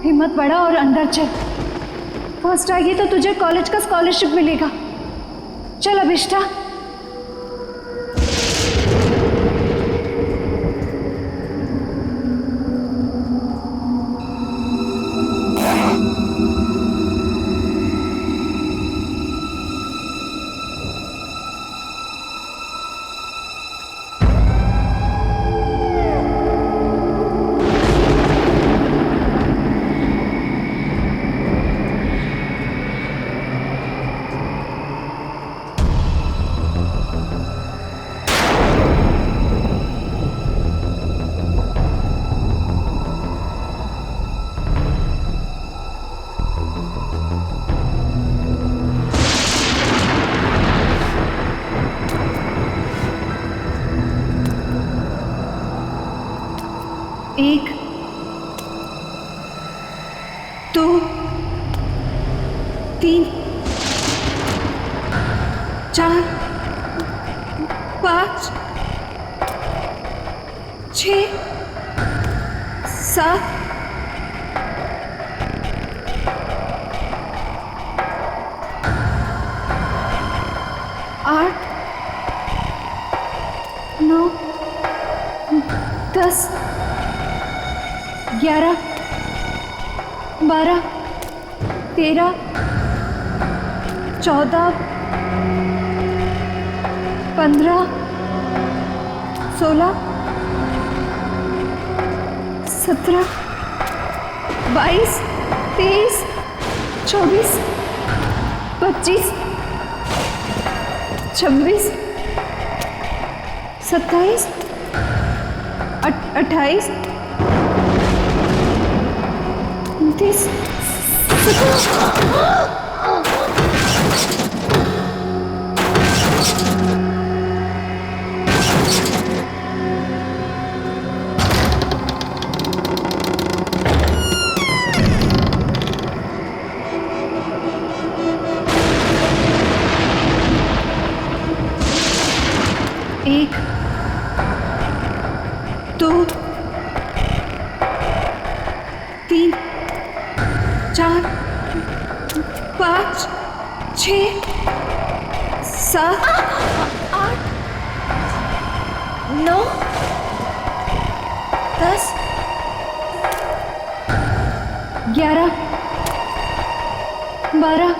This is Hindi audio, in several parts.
हिम्मत बढ़ा और अंदर चल। फर्स्ट आएगी तो तुझे कॉलेज का स्कॉलरशिप मिलेगा। चल अभिष्टा। एक, दो, तीन, चार, पाँच, 6, 7, 8, 9, 10, 11, 12, 13, 14, 15, 16, 17, 22, 23, 24, 25, 26, 27, 28, 29, 1, 2, 3, 4, 5, 6, 7, 8, 9, 10, 11, 12,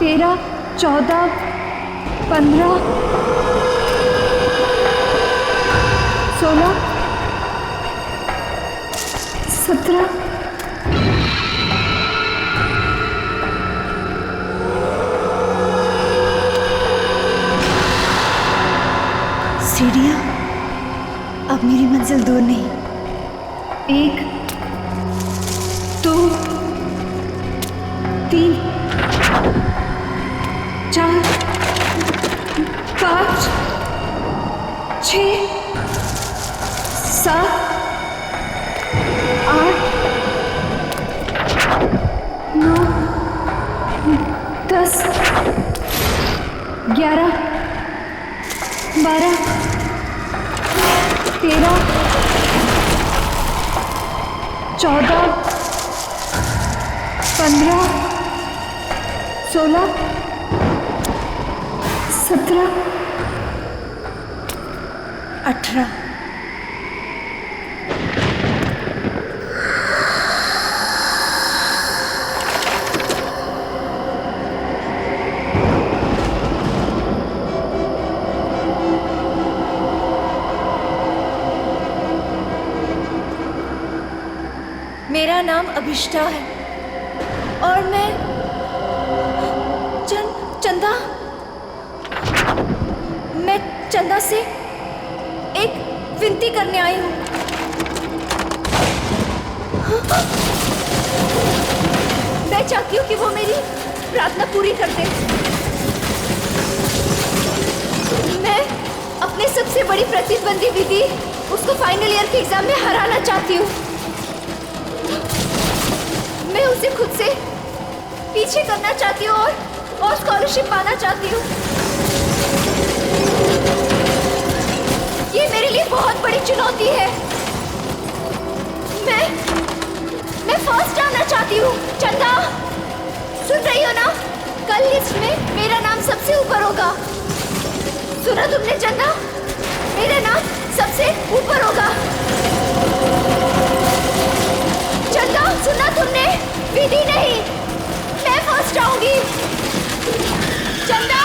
13, 14, 15, 16, 17, सीढ़ियाँ, अब मेरी मंजिल दूर नहीं। 1, 2, 3, 4, 5, 6, 7, 8, 9, 10, 11, 12, 13, 14, 15, 16, 17, 18। मेरा नाम अभिष्टा है और मैं चंदा मैं चंदा से एक विनती करने आई हूँ। मैं चाहती हूँ कि वो मेरी प्रार्थना पूरी कर दे। मैं अपने सबसे बड़ी प्रतिद्वंदी विधि उसको फाइनल ईयर के एग्जाम में हराना चाहती हूँ। मैं उसे पीछे करना चाहती हूँ और स्कॉलरशिप पाना चाहती हूँ। ये मेरे लिए बहुत बड़ी चुनौती है। मैं फर्स्ट आना चाहती हूँ। चंदा, सुन रही हो ना? कल लिस्ट में मेरा नाम सबसे ऊपर होगा। सुना तुमने चंदा? मेरा नाम सबसे ऊपर होगा। चंदा, सुना तुमने? विधि नहीं, मैं फर्स्ट आऊंगी। चंदा,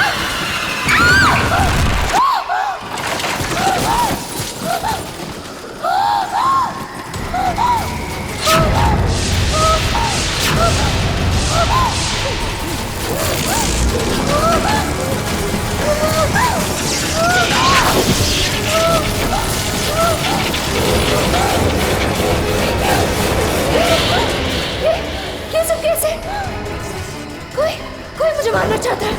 कैसे कोई मुझे मारना चाहता है।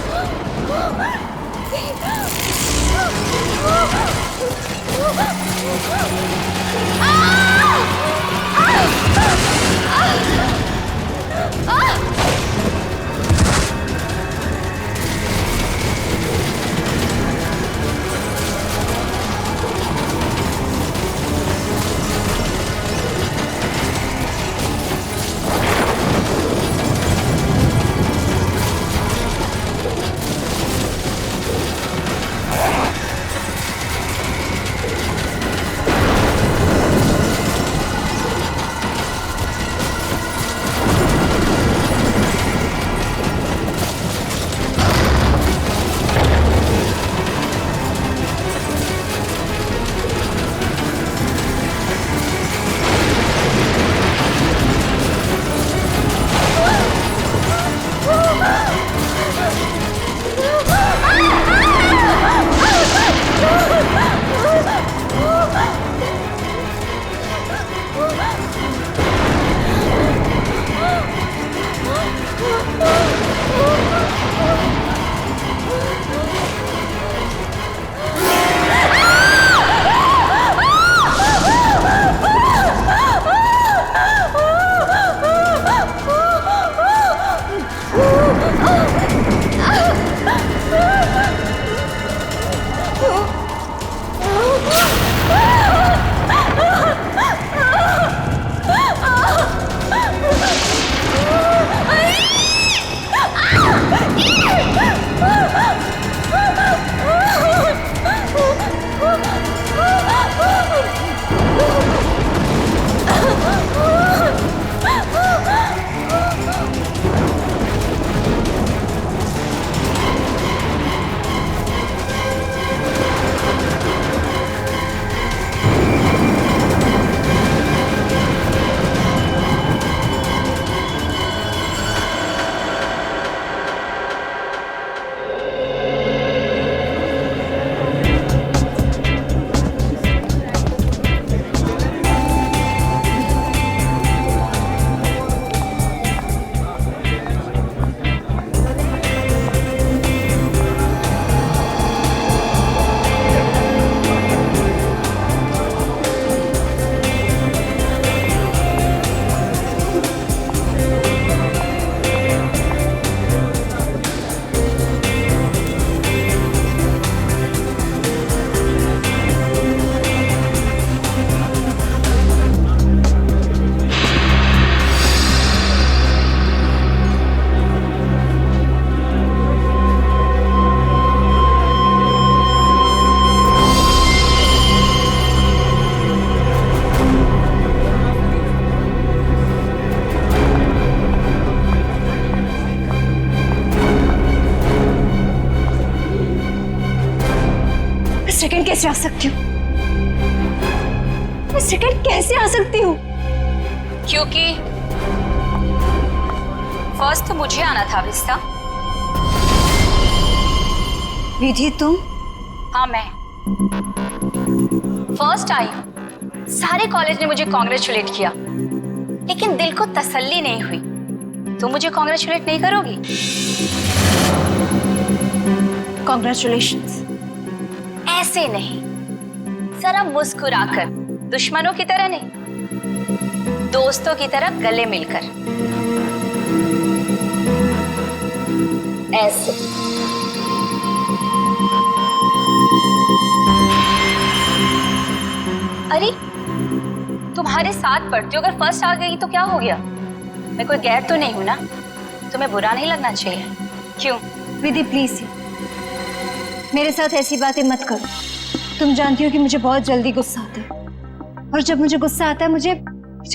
सेकंड कैसे आ सकती हूँ? मैं सेकंड कैसे आ सकती हूँ? क्योंकि फर्स्ट तो मुझे आना था विस्ता। विधि तुम? हाँ मैं फर्स्ट आई। सारे कॉलेज ने मुझे कॉन्ग्रेचुलेट किया, लेकिन दिल को तसल्ली नहीं हुई। तुम मुझे कॉन्ग्रेचुलेट नहीं करोगी? कॉन्ग्रेचुलेशंस। ऐसे नहीं, जरा मुस्कुराकर, दुश्मनों की तरह नहीं, दोस्तों की तरह गले मिलकर। ऐसे। अरे तुम्हारे साथ पढ़ती हो, अगर फर्स्ट आ गई तो क्या हो गया? मैं कोई गैर तो नहीं हूं ना, तुम्हें बुरा नहीं लगना चाहिए। क्यों? विधि प्लीज मेरे साथ ऐसी बातें मत करो। तुम जानती हो कि मुझे बहुत जल्दी गुस्सा आता है, और जब मुझे गुस्सा आता है मुझे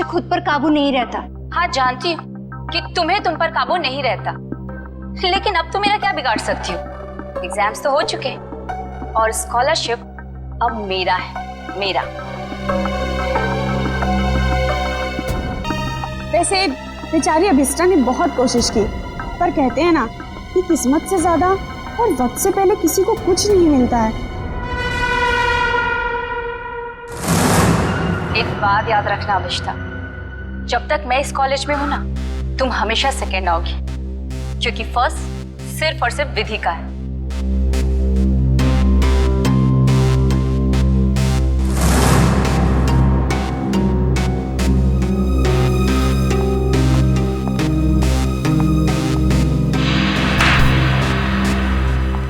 खुद पर काबू नहीं रहता। हाँ जानती हूँ कि तुम्हें तुम पर काबू नहीं रहता, लेकिन अब तुम मेरा क्या बिगाड़ सकती हो? एग्जाम्स तो हो चुके और स्कॉलरशिप अब मेरा है, मेरा। वैसे बेचारी अभिष्टा ने बहुत कोशिश की, पर कहते हैं ना कि किस्मत से ज्यादा और वक्त से पहले किसी को कुछ नहीं मिलता है। एक बात याद रखना अभिष्टा, जब तक मैं इस कॉलेज में हूं ना, तुम हमेशा सेकेंड आओगी, क्योंकि फर्स्ट सिर्फ और सिर्फ विधि का है।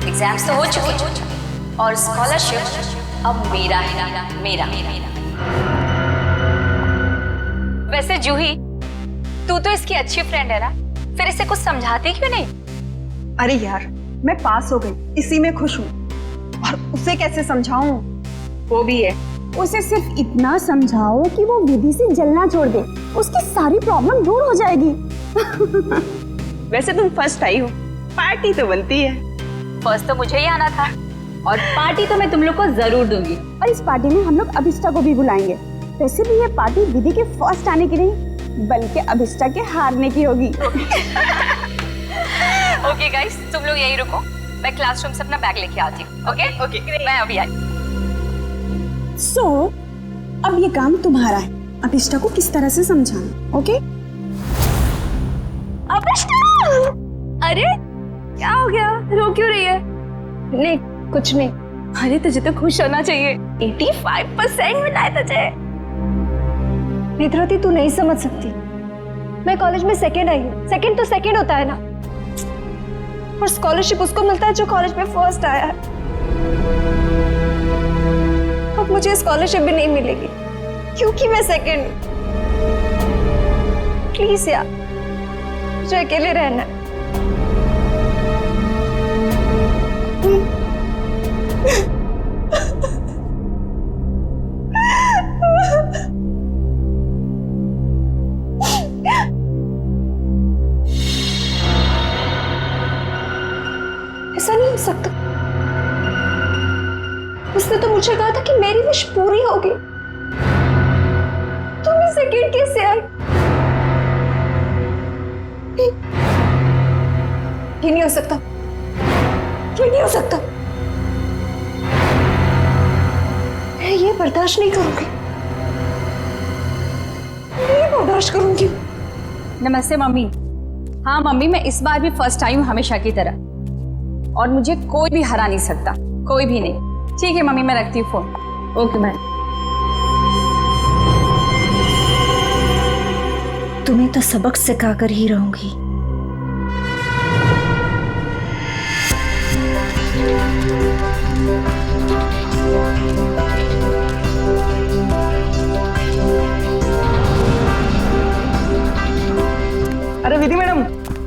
एग्जाम्स तो हो चुके और स्कॉलरशिप अब मेरा है, मेरा। वैसे जूही, तू तो इसकी अच्छी फ्रेंड है ना, फिर इसे कुछ समझाती क्यों नहीं? अरे यार, मैं पास हो गई, इसी में खुश हूँ, और उसे कैसे समझाऊं? वो भी है, उसे सिर्फ इतना समझाओ कि वो विधि से जलना छोड़ दे, उसकी सारी प्रॉब्लम दूर हो जाएगी। वैसे तुम फर्स्ट आई हो, पार्टी तो बनती है। फर्स्ट तो मुझे ही आना था, और पार्टी तो मैं तुम लोग को जरूर दूंगी। और इस पार्टी में हम लोग अभिष्टा को भी बुलाएंगे। वैसे भी ये पार्टी विधि के फर्स्ट आने की नहीं, बल्कि अभिष्टा के हारने की होगी। ओके गाइस, तुम लोग यही रुको, मैं क्लासरूम से अपना बैग लेके आती हूँ। ओके, मैं अभी आई। सो अब ये काम तुम्हारा है, अभिष्टा को किस तरह से समझाना। ओके? अभिष्टा! अरे क्या हो गया, रो क्यों रही है? नहीं कुछ नहीं। अरे तुझे तो खुश होना चाहिए, 85% मिला है तुझे। नेत्रावती, तू नहीं समझ सकती, मैं कॉलेज में सेकंड आई हूँ। सेकंड तो सेकंड होता है ना, और स्कॉलरशिप उसको मिलता है जो कॉलेज में फर्स्ट आया है। अब मुझे स्कॉलरशिप भी नहीं मिलेगी क्योंकि मैं सेकंड हूँ। प्लीज यार, मुझे अकेले रहना है। ऐसा नहीं हो सकता। उसने तो मुझे कहा था कि मेरी विश पूरी होगी। तुम ही सेकंड कैसे आई? ये नहीं हो सकता, ये नहीं हो सकता। मैं ये बर्दाश्त नहीं करूंगी, ये बर्दाश्त करूंगी। नमस्ते मम्मी। हाँ मम्मी, मैं इस बार भी फर्स्ट आई हूँ हमेशा की तरह, और मुझे कोई भी हरा नहीं सकता, कोई भी नहीं। ठीक है मम्मी, मैं रखती हूँ फोन। Okay ma'am. तुम्हें तो सबक सिखा कर ही रहूंगी। अरे विधि मैडम,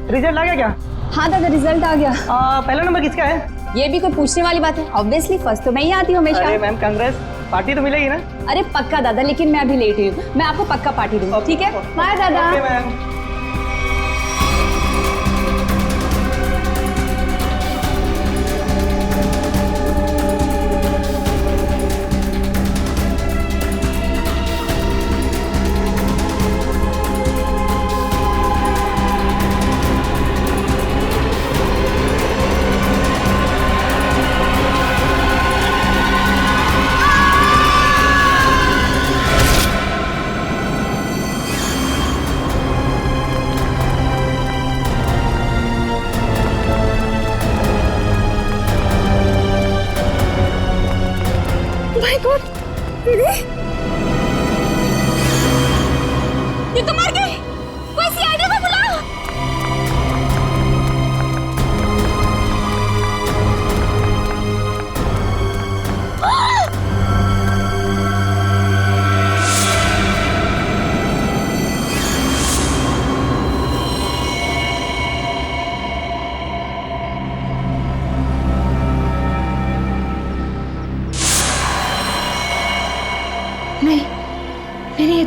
रिजल्ट आ गया क्या? हाँ दादा, रिजल्ट आ गया। पहला नंबर किसका है? ये भी कोई पूछने वाली बात है? ऑब्वियसली फर्स्ट तो मैं ही आती हूँ हमेशा। अरे मैम कांग्रेस, पार्टी तो मिलेगी ना? अरे पक्का दादा, लेकिन मैं अभी लेट हुई हूँ, मैं आपको पक्का पार्टी दूंगी। ठीक है, बाय दादा। Okay ma'am.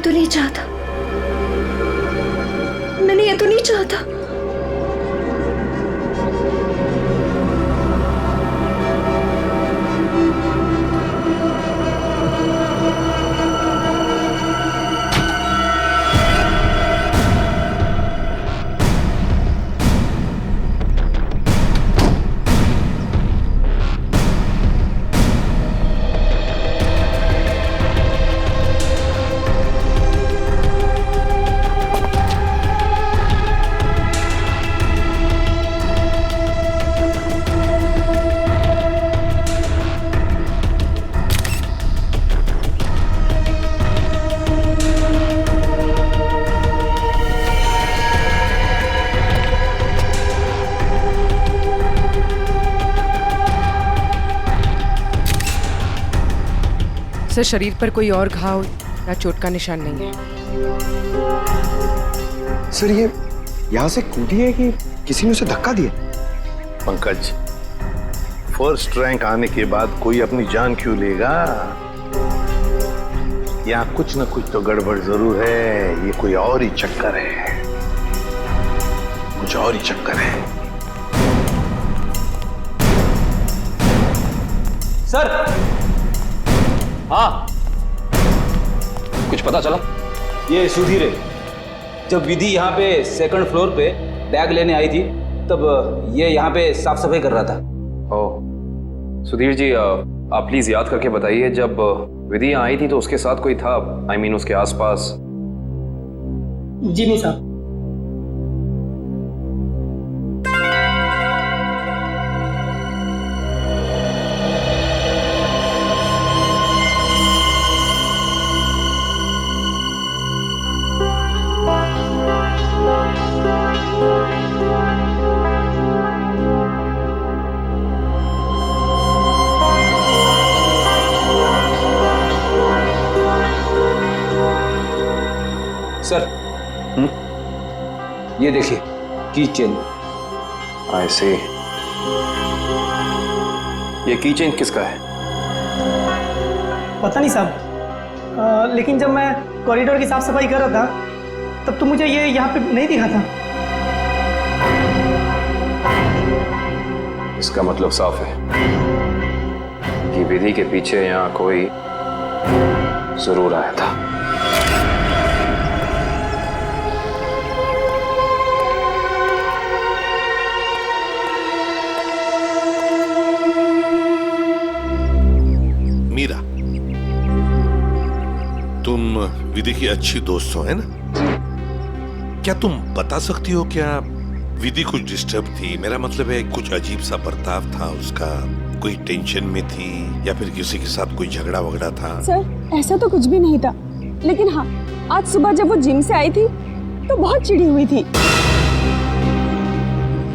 तो नहीं चाहता, मैंने ये तो नहीं चाहता। सर, शरीर पर कोई और घाव या चोट का निशान नहीं है। सर, ये यहाँ से कूदी है कि किसी ने उसे धक्का दिया? पंकज, फर्स्ट रैंक आने के बाद कोई अपनी जान क्यों लेगा? यहाँ कुछ न कुछ तो गड़बड़ जरूर है। ये कोई और ही चक्कर है, कुछ और ही चक्कर है। सर, हाँ, कुछ पता चला? ये सुधीर है। जब विधि यहाँ पे सेकंड फ्लोर पे बैग लेने आई थी तब ये यहाँ पे साफ सफाई कर रहा था। ओह, सुधीर जी, आप प्लीज याद करके बताइए, जब विधि यहाँ आई थी तो उसके साथ कोई था? I mean, उसके आसपास? जी नहीं साहब। सर, ये देखिए, की चेन। I see। ये की चेन किसका है? पता नहीं साहब, लेकिन जब मैं कॉरिडोर की साफ सफाई कर रहा था तब तो मुझे ये यहाँ पे नहीं दिखा था। इसका मतलब साफ है कि विधि के पीछे यहाँ कोई जरूर आया था। मीरा, तुम विधि की अच्छी दोस्त हो, है ना? क्या तुम बता सकती हो क्या विधि कुछ डिस्टर्ब थी? मेरा मतलब है, कुछ अजीब सा बर्ताव था उसका, कोई टेंशन में थी या फिर किसी के साथ कोई झगड़ा वगड़ा था? सर, ऐसा तो कुछ भी नहीं था, लेकिन हाँ, आज सुबह जब वो जिम से आई थी तो बहुत चिढ़ी हुई थी।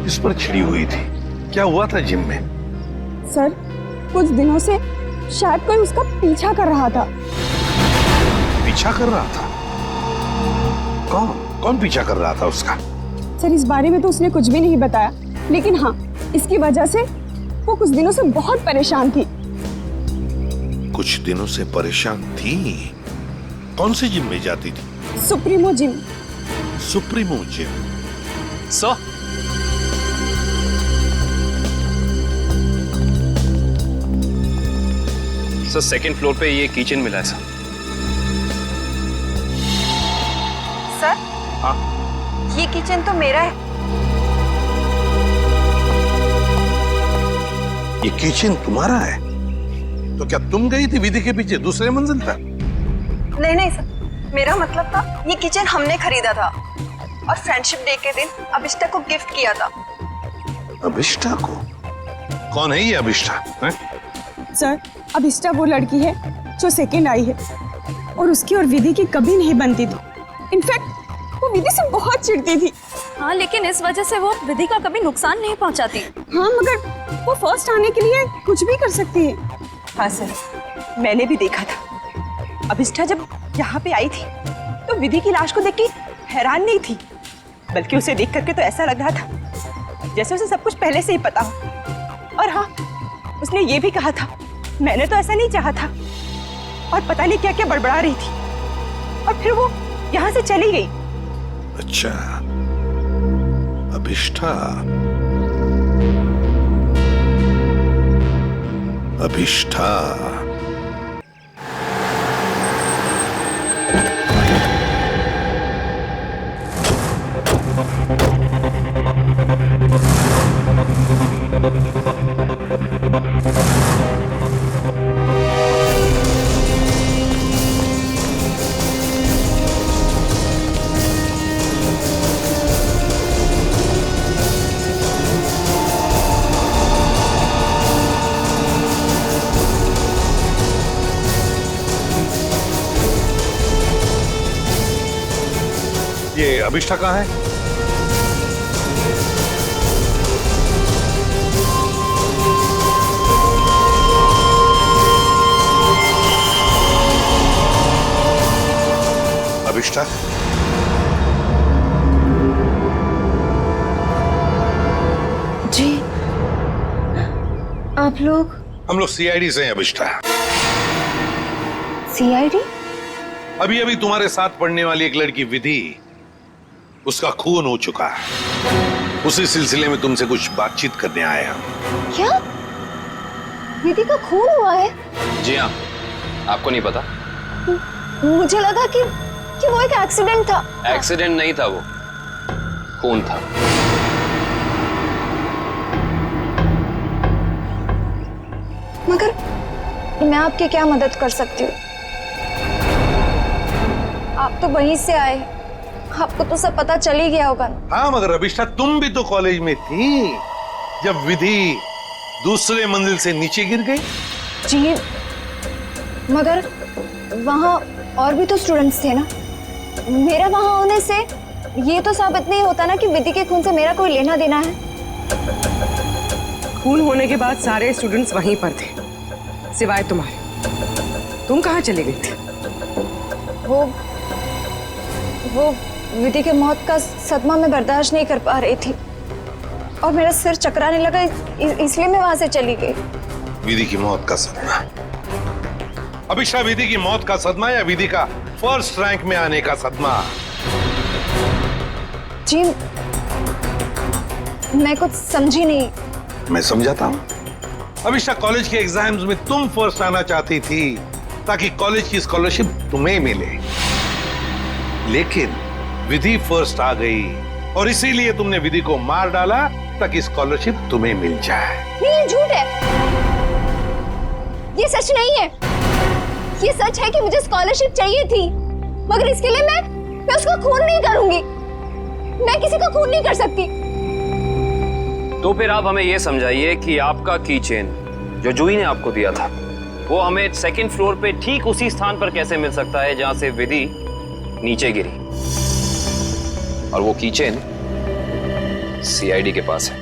इस पर चिढ़ी हुई थी? क्या हुआ था जिम में? सर, कुछ दिनों से शायद कोई उसका पीछा कर रहा था। पीछा कर रहा था? कौन पीछा कर रहा था उसका? सर, इस बारे में तो उसने कुछ भी नहीं बताया, लेकिन हाँ, इसकी वजह से वो कुछ दिनों से बहुत परेशान थी। कुछ दिनों से परेशान थी? कौन से जिम में जाती थी? Supremo gym. Supremo gym? Sir, second floor पे ये किचन मिला है सर। सर, हाँ, ये किचन तो मेरा है। ये किचन तुम्हारा है? तो क्या तुम गई थी विधि के पीछे दूसरे मंजिल पर? नहीं सर, मेरा मतलब था ये किचन हमने खरीदा था और फ्रेंडशिप डे के दिन अभिष्टा को गिफ्ट किया था। अभिष्टा को? कौन है ये अभिष्टा? सर, अभिष्टा वो लड़की है जो सेकंड आई है और उसकी और विधि की कभी नहीं बनती थी। इनफैक्ट वो विधि से बहुत चिढ़ती थी। हाँ, लेकिन इस वजह से वो विधि का कभी नुकसान नहीं पहुंचाती। हाँ, मगर वो फर्स्ट आने के लिए कुछ भी कर सकती है। हाँ सर, मैंने भी देखा था। अभिष्टा जब यहाँ पे आई थी तो विधि की लाश को देख के हैरान नहीं थी, बल्कि उसे देख करके तो ऐसा लग रहा था जैसे उसे सब कुछ पहले से ही पता हो। और हाँ, उसने ये भी कहा था, मैंने तो ऐसा नहीं चाहा था, और पता नहीं क्या क्या बड़बड़ा रही थी। और फिर वो यहाँ से चली गई। अच्छा, अभिष्ठा। अभिष्ठा। ये अभिष्ठा कहाँ है? अभिष्ठा? जी, आप लोग? हम लोग सीआईडी से हैं अभिष्ठा। सीआईडी? अभी अभी तुम्हारे साथ पढ़ने वाली एक लड़की विधि, उसका खून हो चुका है। उसी सिलसिले में तुमसे कुछ बातचीत करने आए हम। क्या? विधि का खून हुआ है? जी हाँ, आपको नहीं पता? मुझे लगा कि वो एक एक्सीडेंट था। एक्सीडेंट नहीं था, वो खून था। मगर मैं आपकी क्या मदद कर सकती हूँ? आप तो वहीं से आए, आपको तो सब पता चल ही गया होगा। हाँ, मगर अभिष्ठा तुम भी तो कॉलेज में थी जब विधि दूसरे मंजिल से नीचे गिर गई। जी, मगर वहाँ और भी तो स्टूडेंट्स थे ना। मेरा वहाँ होने से ये तो साबित नहीं होता ना कि विधि के खून से मेरा कोई लेना देना है। खून होने के बाद सारे स्टूडेंट्स वहीं पर थे, सिवाय तुम्हारे। तुम कहाँ चले गई थी? वो विधि के मौत का सदमा मैं बर्दाश्त नहीं कर पा रही थी और मेरा सिर चकराने लगा, इसलिए मैं वहां से चली गई। विधि की मौत का सदमा? अभिष्ठा, विधि की मौत का सदमा या विधि का फर्स्ट रैंक में आने का सदमा? जी, मैं कुछ समझी नहीं। मैं समझाता हूँ। अभिष्ठा, कॉलेज के एग्जाम्स में तुम फर्स्ट आना चाहती थी ताकि कॉलेज की स्कॉलरशिप तुम्हें मिले, लेकिन विधि फर्स्ट आ गई और इसीलिए तुमने विधि को मार डाला ताकि स्कॉलरशिप तुम्हें मिल जाए। नहीं, ये झूठ है, ये सच नहीं है। ये सच है कि मुझे स्कॉलरशिप चाहिए थी, मगर इसके लिए मैं उसका खून नहीं करूंगी। मैं किसी का खून नहीं कर सकती। तो फिर आप हमें यह समझाइए कि आपका की चेन जो जूही ने आपको दिया था, वो हमें सेकंड फ्लोर पे ठीक उसी स्थान पर कैसे मिल सकता है जहां से विधि नीचे गिरी? और वो की चेन सीआईडी के पास है।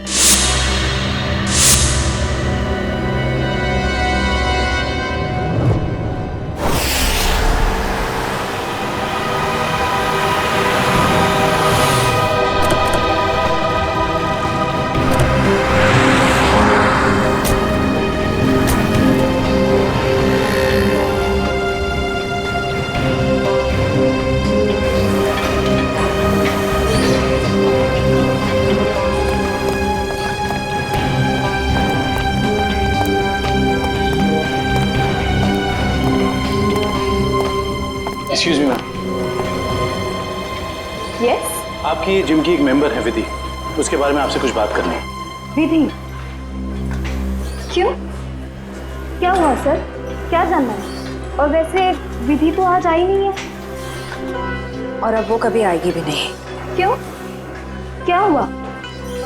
Excuse me ma'am. यस? आपकी जिम की एक मेंबर है विधि, उसके बारे में आपसे कुछ बात करनी है। विधि? क्यों? क्या हुआ सर? क्या जानना है? और वैसे विधि तो आज आई नहीं है। और अब वो कभी आएगी भी नहीं। क्यों? क्या हुआ?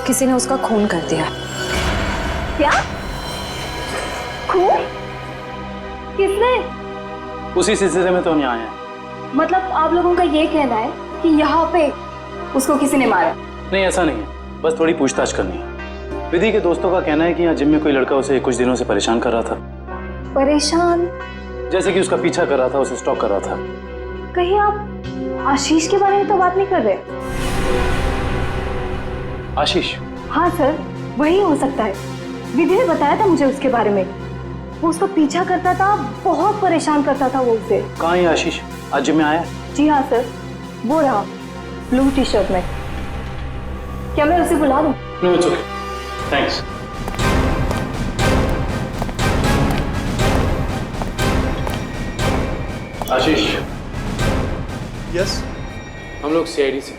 किसी ने उसका खून कर दिया। क्या? खून? किसने? उसी सिलसिले में तो हम यहाँ आए हैं। मतलब आप लोगों का ये कहना है कि यहाँ पे उसको किसी ने मारा? नहीं, ऐसा नहीं है, बस थोड़ी पूछताछ करनी है। विधि के दोस्तों का कहना है कि यहाँ जिम में कोई लड़का उसे कुछ दिनों से परेशान कर रहा था। परेशान? जैसे कि उसका पीछा कर रहा था, उसे स्टॉक कर रहा था। कहीं आप आशीष के बारे में तो बात नहीं कर रहे? आशीष? हाँ सर, वही हो सकता है। विधि ने बताया था मुझे उसके बारे में। वो उसका पीछा करता था, बहुत परेशान करता था वो उसे। कहाँ है आशीष? आज जिम में आया? जी हाँ सर, वो रहा ब्लू टी शर्ट में। क्या मैं उसे बुला दूं? No it's okay, thanks. Ashish. Yes. हम लोग सीआईडी से।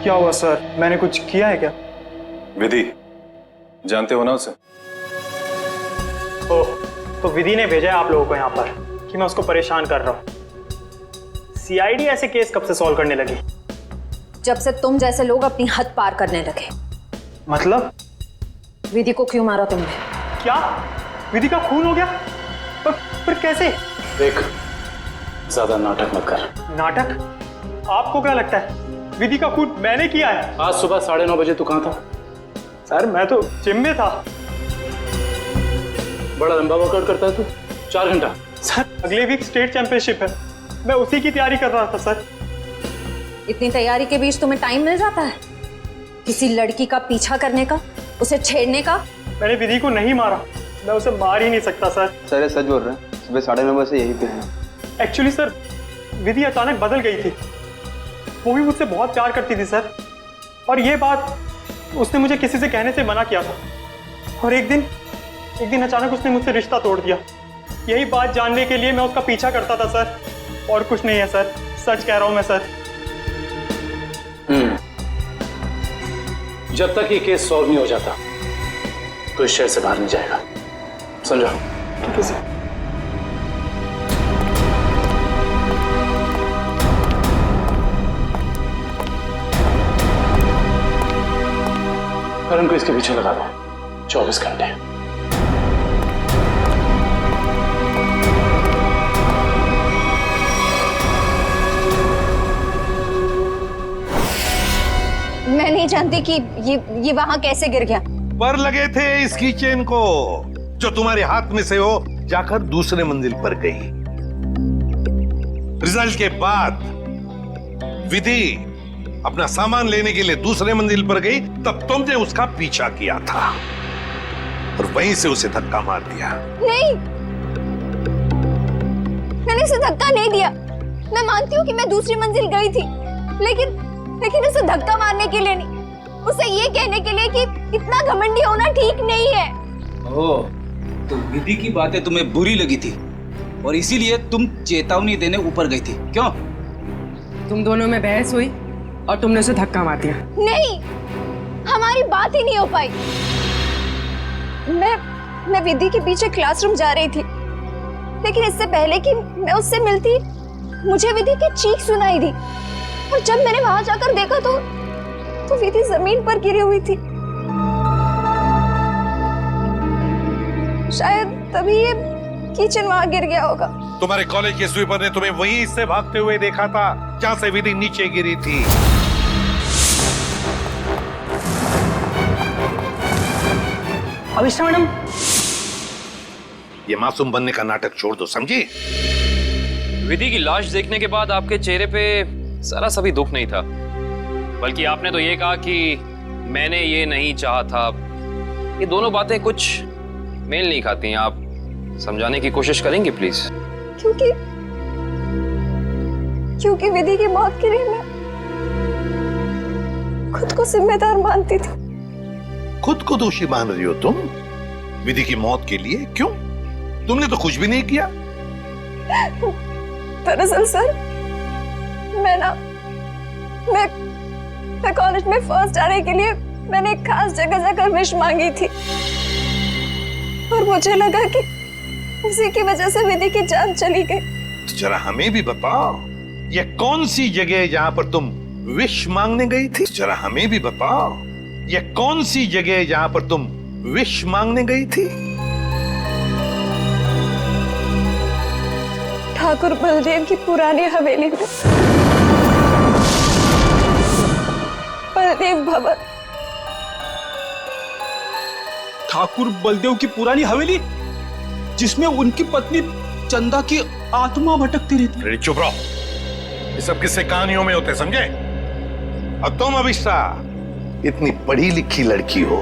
क्या हुआ सर, मैंने कुछ किया है क्या? विधि, जानते हो ना उसे? ओह, तो विधि ने भेजा है आप लोगों को यहाँ पर कि मैं उसको परेशान कर रहा हूँ। सीआईडी ऐसे केस कब से सॉल्व करने लगी? जब से तुम जैसे लोग अपनी हद पार करने लगे। मतलब? विधि को क्यों मारा तुमने? क्या विधि का खून हो गया? पर कैसे? देख, ज्यादा नाटक मत कर। नाटक? आपको क्या लगता है विधि का खून मैंने किया है? आज सुबह 9:30 बजे तू कहाँ था? सर मैं तो जिम में था। बड़ा लंबा वर्कआउट करता है तू, 4 घंटा। सर अगले वीक स्टेट चैंपियनशिप है, मैं उसी की तैयारी कर रहा था सर। इतनी तैयारी के बीच तुम्हें टाइम मिल जाता है किसी लड़की का पीछा करने का, उसे छेड़ने का? मैंने विधि को नहीं मारा, मैं उसे मार ही नहीं सकता सर। सर सच बोल रहे हैं, सुबह 9:30 बजे यहीं पे हैं। एक्चुअली सर विधि अचानक बदल गई थी, वो भी मुझसे बहुत प्यार करती थी सर, और ये बात उसने मुझे किसी से कहने से मना किया था, और एक दिन अचानक उसने मुझसे रिश्ता तोड़ दिया। यही बात जानने के लिए मैं उसका पीछा करता था सर, और कुछ नहीं है सर, सच कह रहा हूं मैं सर। जब तक ये केस सॉल्व नहीं हो जाता तो इस शहर से बाहर नहीं जाएगा, समझो? ठीक है सर। करण को इसके पीछे लगा दो 24 घंटे। मैं नहीं जानती कि ये वहां कैसे गिर गया। पर लगे थे इसकी चेन को, जो तुम्हारे हाथ में से हो जाकर दूसरे मंजिल पर गई। रिजल्ट के बाद विधि अपना सामान लेने के लिए दूसरे मंजिल पर गई, तब तुमने उसका पीछा किया था और वहीं से उसे धक्का मार दिया। नहीं, मैंने उसे धक्का नहीं दिया। मैं मानती हूँ कि मैं दूसरी मंजिल गई थी, लेकिन उसे धक्का मारने के लिए नहीं, उसे ये कहने के लिए कि इतना घमंडी होना ठीक नहीं है। ओह, तो विधि की बातें तुम्हें बुरी लगी थी और इसीलिए तुम चेतावनी देने ऊपर गई थी, क्यों? तुम दोनों में बहस हुई और तुमने उसे धक्का मार दिया। नहीं, हमारी बात ही नहीं हो पाई। मैं विधि के पीछे क्लासरूम जा रही थी, लेकिन इससे पहले कि मैं उससे मिलती मुझे विधि की चीख सुनाई दी, और जब मैंने वहां जाकर देखा तो विधि जमीन पर गिरी हुई थी। शायद तभी ये किचन वहां गिर गया होगा। तुम्हारे कॉलेज के स्वीपर ने तुम्हें वहीं से भागते हुए देखा था जहां से विधि नीचे गिरी थी। अविष्टा मैडम, ये मासूम बनने का नाटक छोड़ दो, समझी? विधि की लाश देखने के बाद आपके चेहरे पे जरा सा भी दुख नहीं था, बल्कि आपने तो ये कहा कि मैंने ये नहीं चाहा था। ये दोनों बातें कुछ मेल नहीं खाती। आप समझाने की कोशिश करेंगे प्लीज? क्योंकि विधि की मौत के लिए मैं खुद को जिम्मेदार मानती थी। खुद को दोषी मान रही हो तुम विधि की मौत के लिए? क्यों? तुमने तो कुछ भी नहीं किया। दरअसल सर, मैं कॉलेज में फर्स्ट आने के लिए मैंने एक खास जगह जाकर विश मांगी थी, और मुझे लगा कि उसी की वजह से विधि की जान चली गई। तो जरा हमें भी बताओ, ये कौन सी जगह है जहां पर तुम विश मांगने गई थी? जरा हमें भी बताओ, ये कौन सी जगह है जहां पर तुम विश मांगने गई थी? ठाकुर बलदेव की पुरानी हवेली में, बलदेव भवन। ठाकुर बलदेव की पुरानी हवेली, जिसमें उनकी पत्नी चंदा की आत्मा भटकती रहती। अरे चुप रहो, ये सब किस्से कहानियों में होते, समझे? और तुम अविष्टा इतनी पढ़ी लिखी लड़की हो,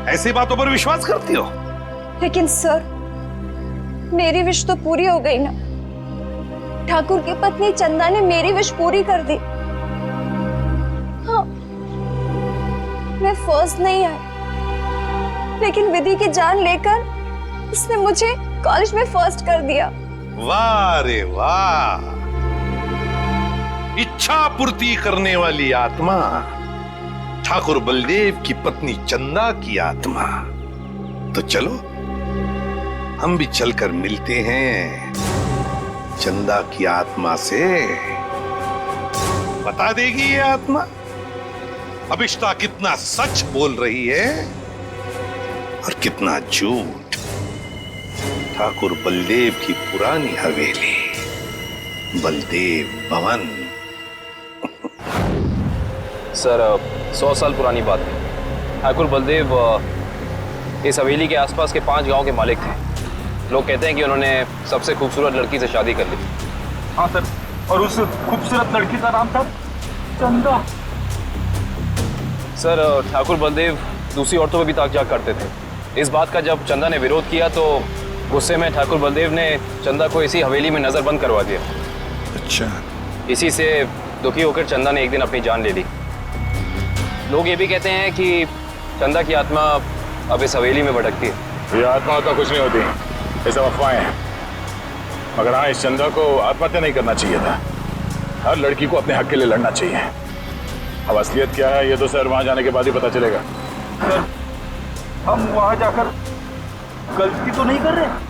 ऐसी बातों पर विश्वास करती हो? लेकिन सर, मेरी विश तो पूरी हो गई ना। ठाकुर की पत्नी चंदा ने मेरी विश पूरी कर दी। हाँ, मैं फर्स्ट नहीं आई, लेकिन विधि की जान लेकर उसने मुझे कॉलेज में फर्स्ट कर दिया। वाह रे वाह, इच्छा पूर्ति करने वाली आत्मा, ठाकुर बलदेव की पत्नी चंदा की आत्मा। तो चलो हम भी चलकर मिलते हैं चंदा की आत्मा से। बता देगी ये आत्मा अभिष्टा कितना सच बोल रही है और कितना झूठ। ठाकुर बलदेव की पुरानी हवेली, बलदेव भवन। सर 100 साल पुरानी बात है। ठाकुर बलदेव इस हवेली के आसपास के 5 गांव के मालिक थे। लोग कहते हैं कि उन्होंने सबसे खूबसूरत लड़की से शादी कर ली। हाँ सर, और उस खूबसूरत लड़की का नाम था चंदा। सर ठाकुर बलदेव दूसरी औरतों पर भी ताक झाक करते थे। इस बात का जब चंदा ने विरोध किया तो गुस्से में ठाकुर बलदेव ने चंदा को इसी हवेली में नजरबंद करवा दिया। अच्छा। इसी से दुखी होकर चंदा ने एक दिन अपनी जान ले ली। लोग ये भी कहते हैं कि चंदा की आत्मा अब इस हवेली में भटकती है। ये आत्मा तो कुछ नहीं होती, ये सब अफवाहें हैं। मगर हाँ, इस चंदा को आत्महत्या नहीं करना चाहिए था। हर लड़की को अपने हक के लिए लड़ना चाहिए। अब असलियत क्या है ये तो सर वहां जाने के बाद ही पता चलेगा। सर, हम वहां जाकर गलती तो नहीं कर रहे?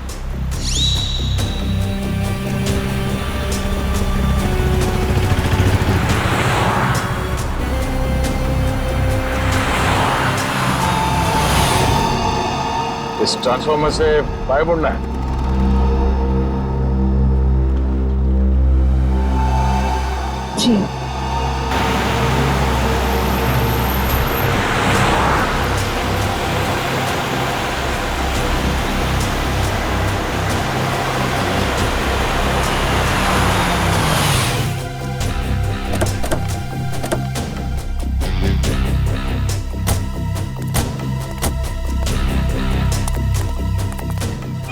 इस ट्रांसफॉर्मर से पाइप उड़ना है। जी।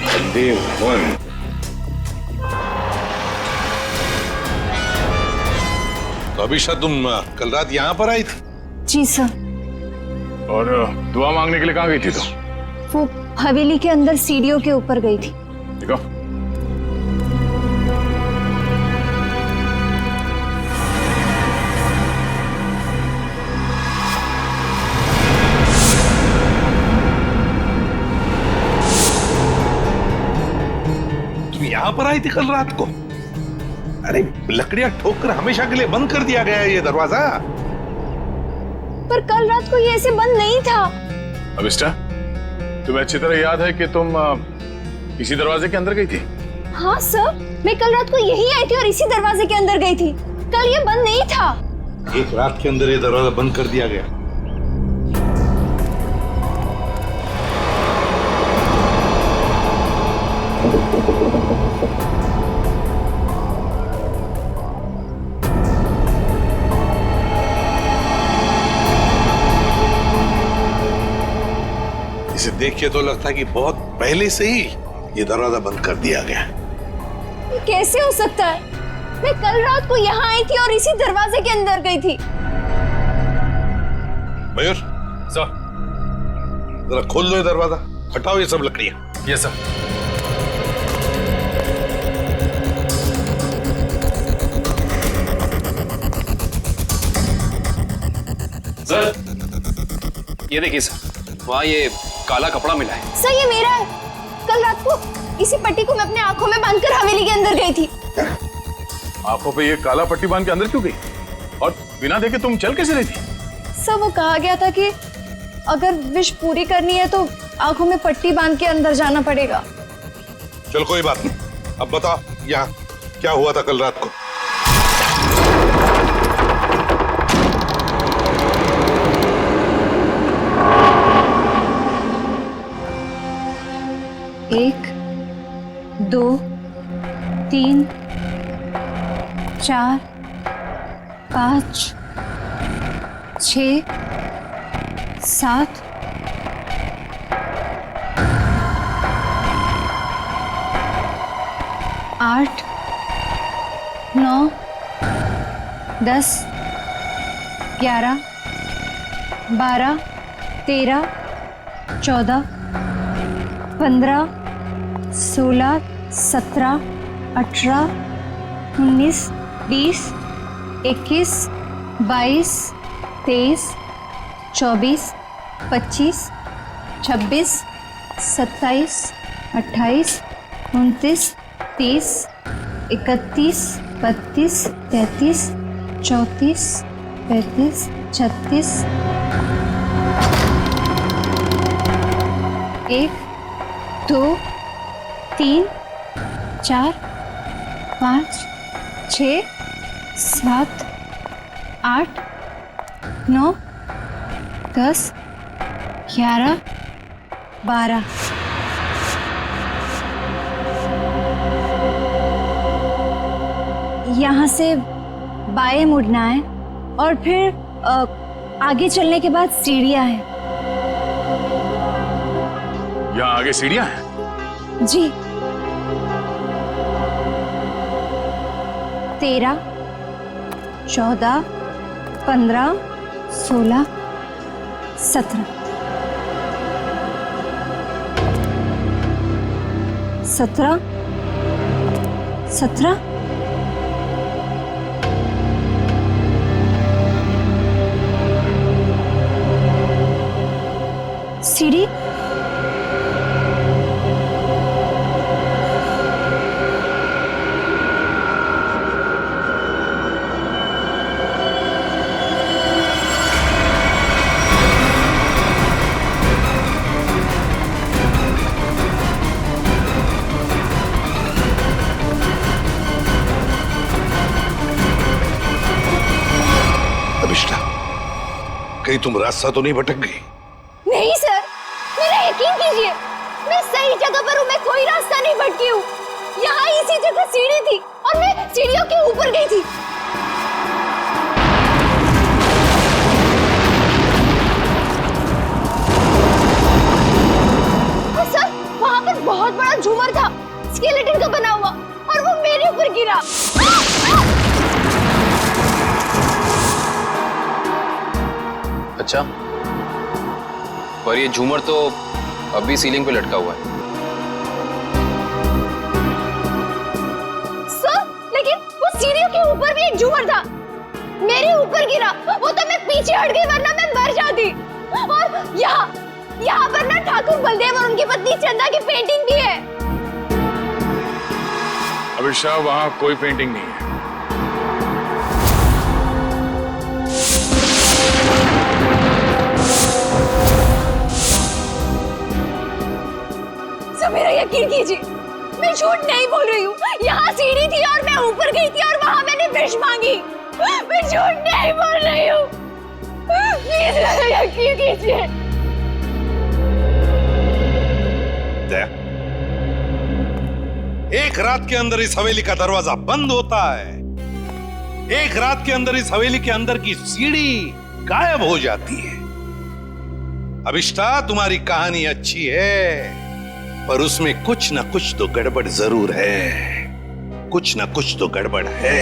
बलदेव भवन। तो अभिषा तुम कल रात यहाँ पर आई थी? जी सर। और दुआ मांगने के लिए कहाँ गई थी? तो वो हवेली के अंदर सीढ़ियों के ऊपर गई थी। देखो, तुम यहाँ पर आई थी कल रात को? अरे लकड़ियां ठोककर हमेशा के लिए बंद कर दिया गया है ये दरवाजा। पर कल रात को ये ऐसे बंद नहीं था। अभिष्टा, तुम्हें अच्छी तरह याद है कि तुम इसी दरवाजे के अंदर गई थी? हाँ सर, मैं कल रात को यही आई थी और इसी दरवाजे के अंदर गई थी। कल ये बंद नहीं था। एक रात के अंदर ये दरवाजा बंद कर दिया गया। इसे देख के तो लगता है कि बहुत पहले से ही ये दरवाजा बंद कर दिया गया। ये कैसे हो सकता है? मैं कल रात को यहाँ आई थी और इसी दरवाजे के अंदर गई थी। मयूर सर, जरा खोल दो ये दरवाजा, हटाओ ये सब लकड़ियां। Yes sir. सर ये देखिए सर, वहाँ ये काला कपड़ा मिला है। सर ये मेरा है। कल रात को इसी पट्टी को मैं अपने आंखों में बांधकर हवेली के अंदर गई थी। आंखों पे ये काला पट्टी बांध के अंदर क्यों गई? और बिना देखे तुम चल कैसे रही थी? सर वो कहा गया था कि अगर विश पूरी करनी है तो आंखों में पट्टी बांध के अंदर जाना पड़ेगा। चल कोई बात नहीं, अब बताओ यहाँ क्या हुआ था कल रात को? एक, दो, तीन, चार, 5, 6, 7। 8 9 10 11 12 13 14 15 16 17 18 19 20 21 22 23 24 25 26 27 28 29 30 31 32 33 34 35 36 1 2 3 4 5 6 7 8 9 10 11 12 यहाँ से बाएं मुड़ना है और फिर आगे चलने के बाद सीढ़ियाँ हैं। यहाँ आगे सीढ़ियाँ हैं? जी। 13 14 15 16 17 17 17 सीढ़ी अभिष्टा, कहीं तुम रास्ता तो नहीं भटक गई? नहीं सर, मेरा यकीन कीजिए, मैं सही जगह पर हूँ। मैं कोई रास्ता नहीं भटकी हूँ। यहाँ इसी जगह सीढ़ी थी और मैं सीढ़ियों के ऊपर गई थी। और सर, वहाँ पर बहुत बड़ा झूमर था, स्केलेटन का बना हुआ, और वो मेरे ऊपर गिरा। अच्छा, पर ये झूमर तो अभी सीलिंग पे लटका हुआ है। सर, लेकिन वो सीढ़ियों के ऊपर भी एक झूमर था, मेरे ऊपर गिरा। वो तो मैं पीछे हट गई, वरना मैं मर जाती। और यहाँ पर ना ठाकुर बलदेव और उनकी पत्नी चंदा की पेंटिंग भी है। अभिषा, वहाँ कोई पेंटिंग नहीं है। मेरा यकीन कीजिए, मैं झूठ नहीं बोल रही हूँ। यहाँ सीढ़ी थी और मैं ऊपर गई थी और वहाँ मैंने विश मांगी। मैं झूठ नहीं बोल रही हूँ, प्लीज मेरा यकीन कीजिए। एक रात के अंदर इस हवेली का दरवाजा बंद होता है, एक रात के अंदर इस हवेली के अंदर की सीढ़ी गायब हो जाती है। अभिष्टा, तुम्हारी कहानी अच्छी है, पर उसमें कुछ ना कुछ तो गड़बड़ जरूर है। कुछ ना कुछ तो गड़बड़ है।